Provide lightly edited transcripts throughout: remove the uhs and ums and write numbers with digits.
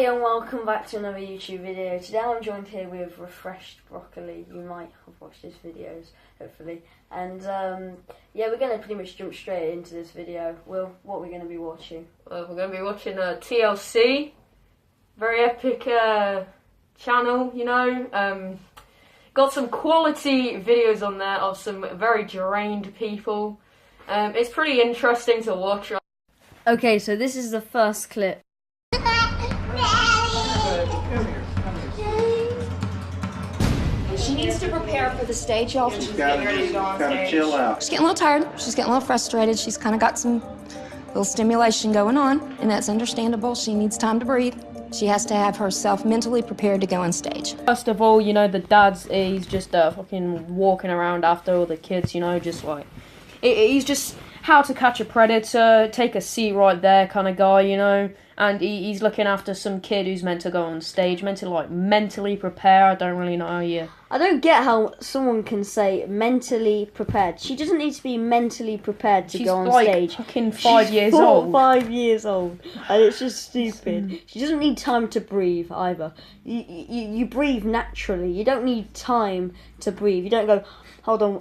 everybody and welcome back to another YouTube video. Today I'm joined here with Refreshed Broccoli. You might have watched his videos, hopefully. And yeah, we're going to pretty much jump straight into this video. Will, what are we going to be watching? We're going to be watching TLC. Very epic channel, you know. Got some quality videos on there of some very drained people. It's pretty interesting to watch. Okay, so this is the first clip. She needs to prepare for the stage, y'all. She's getting ready to go on stage. Chill out. She's getting a little tired. She's getting a little frustrated. She's kind of got some little stimulation going on, and that's understandable. She needs time to breathe. She has to have herself mentally prepared to go on stage. First of all, you know, the dad's, he's just fucking walking around after all the kids, you know, just like, he's just how to catch a predator, take a seat right there kind of guy, you know, and he's looking after some kid who's meant to go on stage, meant to like mentally prepare. I don't really know, yeah. I don't get how someone can say mentally prepared. She doesn't need to be mentally prepared to go on stage. She's like fucking 5 years She's old. 5 years old, and it's just stupid. She doesn't need time to breathe either. You breathe naturally. You don't need time to breathe. You don't go, hold on.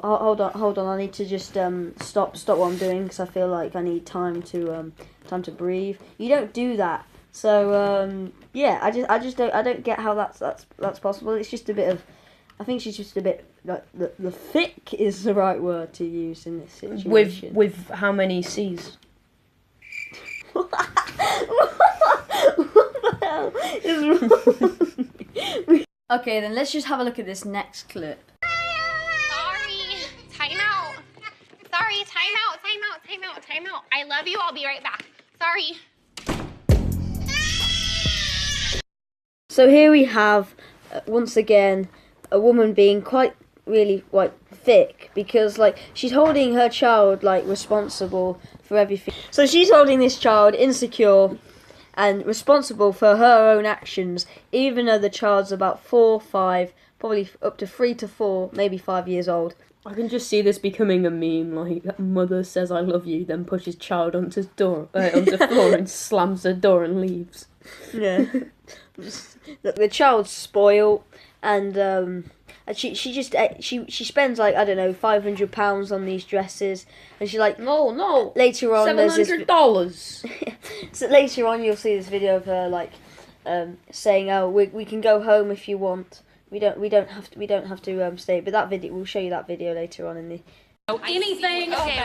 I need to just stop what I'm doing because I feel like I need time to breathe. You don't do that. So yeah, I just don't get how that's possible. It's just a bit of. I think she's just a bit like the thick is the right word to use in this situation. With how many C's? What the hell is wrong? Okay, then let's just have a look at this next clip. Sorry. Time out. Sorry. Time out. I love you. I'll be right back. Sorry. So here we have once again a woman being really thick because like she's holding her child like responsible for everything. So she's holding this child insecure and responsible for her own actions, even though the child's about 4, 5, probably up to 3 to 4, maybe 5 years old. I can just see this becoming a meme, like mother says I love you, then pushes child onto the floor and slams the door and leaves. Yeah. The child's spoiled, and she spends like, I don't know, £500 on these dresses, and she's like, no. Later on, $700. So later on, you'll see this video of her like saying, "Oh, we can go home if you want. We don't have to stay." But that video, we'll show you that video later on in the. Anything about me,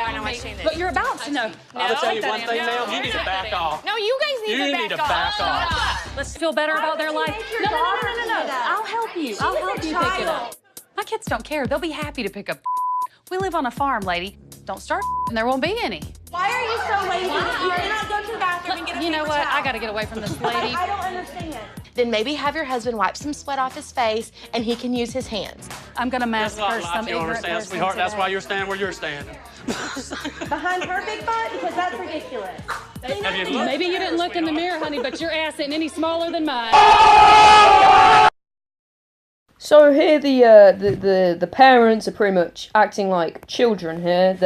but you're about to know. I'm gonna tell you one thing, ma'am. You need to back off. No, you guys need to back off. Let's feel better about their life. No. I'll help you. I'll help you pick it up. My kids don't care. They'll be happy to pick up. We live on a farm, lady. Don't start and there won't be any. Why are you so lazy? You cannot go to the bathroom and get a You know paper what? towel. I gotta get away from this lady. I don't understand. Then maybe have your husband wipe some sweat off his face and he can use his hands. I'm gonna massacre some You don't ignorant understand, person sweetheart. That's today. why you're standing where you're standing. Behind her big butt? Because that's ridiculous. Have you looked? Maybe you didn't look in the mirror, honey, but your ass ain't any smaller than mine. So here the parents are pretty much acting like children here.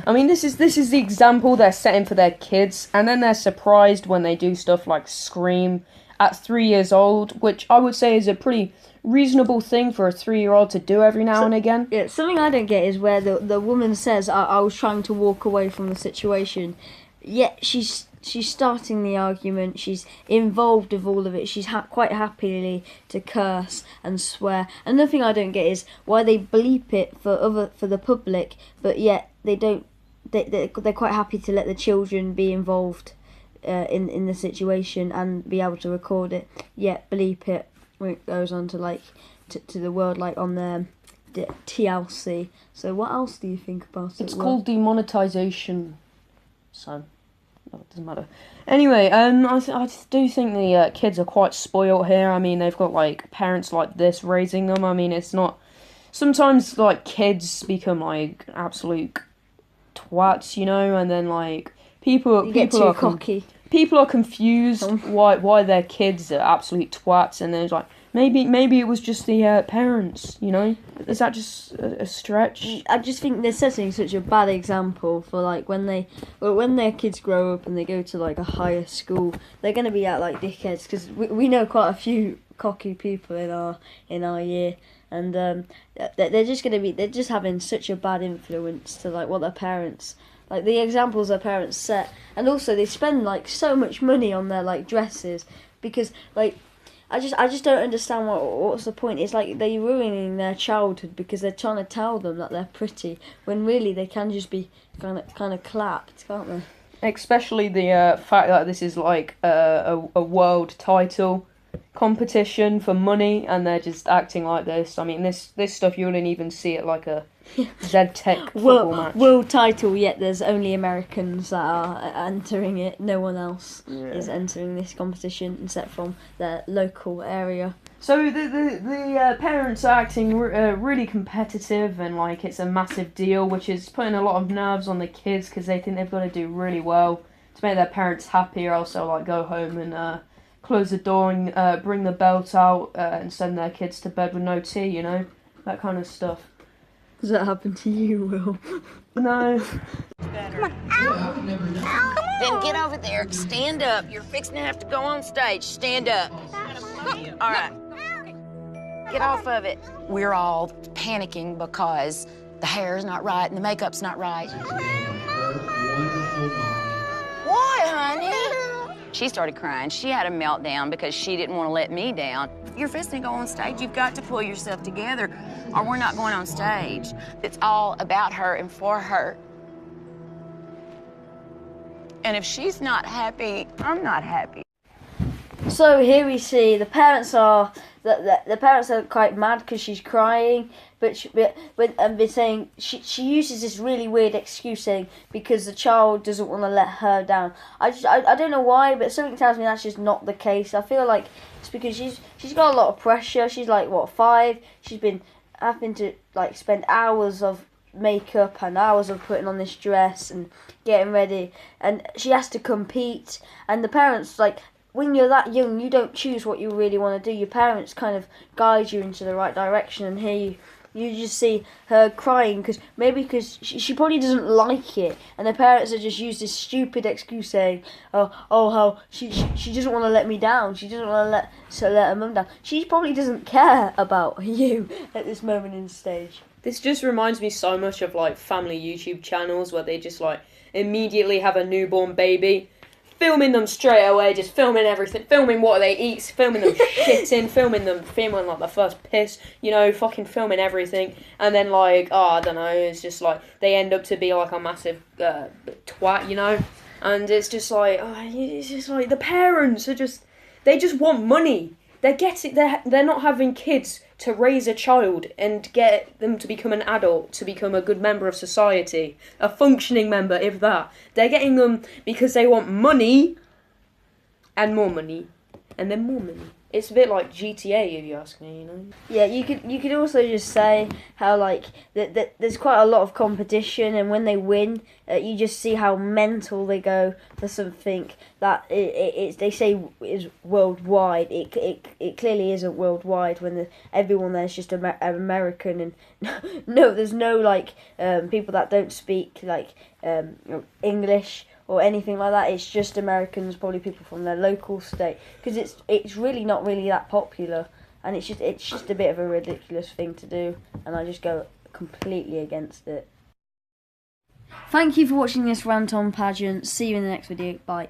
I mean, this is the example they're setting for their kids, and then they're surprised when they do stuff like scream at 3 years old, which I would say is a pretty reasonable thing for a 3-year-old to do every now and again. Yeah, something I don't get is where the woman says, I was trying to walk away from the situation, yet she's starting the argument, she's involved with all of it, she's quite happily to curse and swear. Another thing I don't get is why they bleep it for the public, but yet they're quite happy to let the children be involved in the situation and be able to record it, yet bleep it when it goes on to like to the world, like on the TLC. So what else do you think about it? It's called demonetization, so no, it doesn't matter. Anyway, I do think the kids are quite spoiled here. I mean, they've got like parents like this raising them. I mean, it's not. Sometimes like kids become like absolute twats, you know, and then like people are cocky. People are confused why their kids are absolute twats, and there's like Maybe it was just the parents, you know? Is that just a stretch? I just think they're setting such a bad example for like when their kids grow up and they go to like a higher school, they're gonna be out like dickheads, because we know quite a few cocky people in our year, and they're just having such a bad influence to like what their parents. Like the examples their parents set, and also they spend like so much money on their like dresses, because like I just don't understand what's the point. It's like they're ruining their childhood because they're trying to tell them that they're pretty when really they can just be kind of clapped, can't they? Especially the fact that this is like a world title competition for money, and they're just acting like this. I mean, this stuff you wouldn't even see at like a Z-Tech football match. World title, yet there's only Americans that are entering it. No one else is entering this competition except from their local area. So the parents are acting really competitive, and like it's a massive deal, which is putting a lot of nerves on the kids because they think they've got to do really well to make their parents happy, or else they'll like go home and close the door and bring the belt out and send their kids to bed with no tea, you know, that kind of stuff. Does that happen to you, Will? No. Come on. Then get over there. Stand up. You're fixing to have to go on stage. Stand up. All right. Get off of it. We're all panicking because the hair's not right and the makeup's not right. What, honey? She started crying. She had a meltdown because she didn't want to let me down. You're fixing to go on stage. You've got to pull yourself together, or we're not going on stage. It's all about her and for her. And if she's not happy, I'm not happy. So here we see the parents are quite mad because she's crying, but they're saying she uses this really weird excuse saying because the child doesn't want to let her down. I don't know why, but something tells me that's just not the case. I feel like it's because she's got a lot of pressure. She's like 5. She's been having to like spend hours of makeup and hours of putting on this dress and getting ready, and she has to compete, and the parents like. When you're that young, you don't choose what you really want to do. Your parents kind of guide you into the right direction, and here you just see her crying because she probably doesn't like it, and her parents have just used this stupid excuse saying, how she doesn't want to let me down. She doesn't want to let her mum down. She probably doesn't care about you at this moment in the stage. This just reminds me so much of like family YouTube channels where they just like immediately have a newborn baby. Filming them straight away, just filming everything, filming what they eat, filming them shitting, filming like the first piss, you know, fucking filming everything, and then like, I don't know, it's just like, they end up to be like a massive twat, you know, and it's just like, it's just like, the parents are just, they just want money, they're not having kids to raise a child and get them to become an adult, to become a good member of society, a functioning member, if that. They're getting them because they want money, and more money, and then more money. It's a bit like GTA, if you ask me, you know? Yeah, you could also just say how, like, that there's quite a lot of competition, and when they win, you just see how mental they go for something that they say is worldwide. It clearly isn't worldwide when everyone there's just American, and no, there's no, like, people that don't speak, like, English or anything like that. It's just Americans, probably people from their local state, because it's really not really that popular, and it's just a bit of a ridiculous thing to do, and I just go completely against it. Thank you for watching this rant on pageants. See you in the next video. Bye.